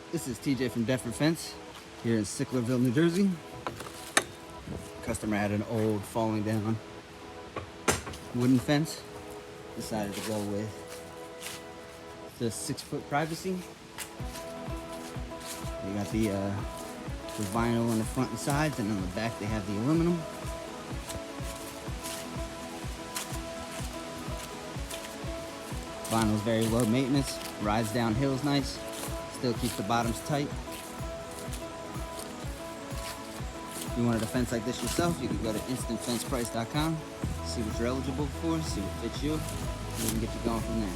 This is TJ from Deptford Fence here in Sicklerville, New Jersey. Customer had an old falling down wooden fence. Decided to go with the 6-foot privacy. They got the vinyl on the front and sides, and on the back they have the aluminum. Vinyl is very low maintenance, rides down hills nice, still keeps the bottoms tight. If you wanted a fence like this yourself, you can go to instantfenceprice.com, see what you're eligible for, see what fits you, and we can get you going from there.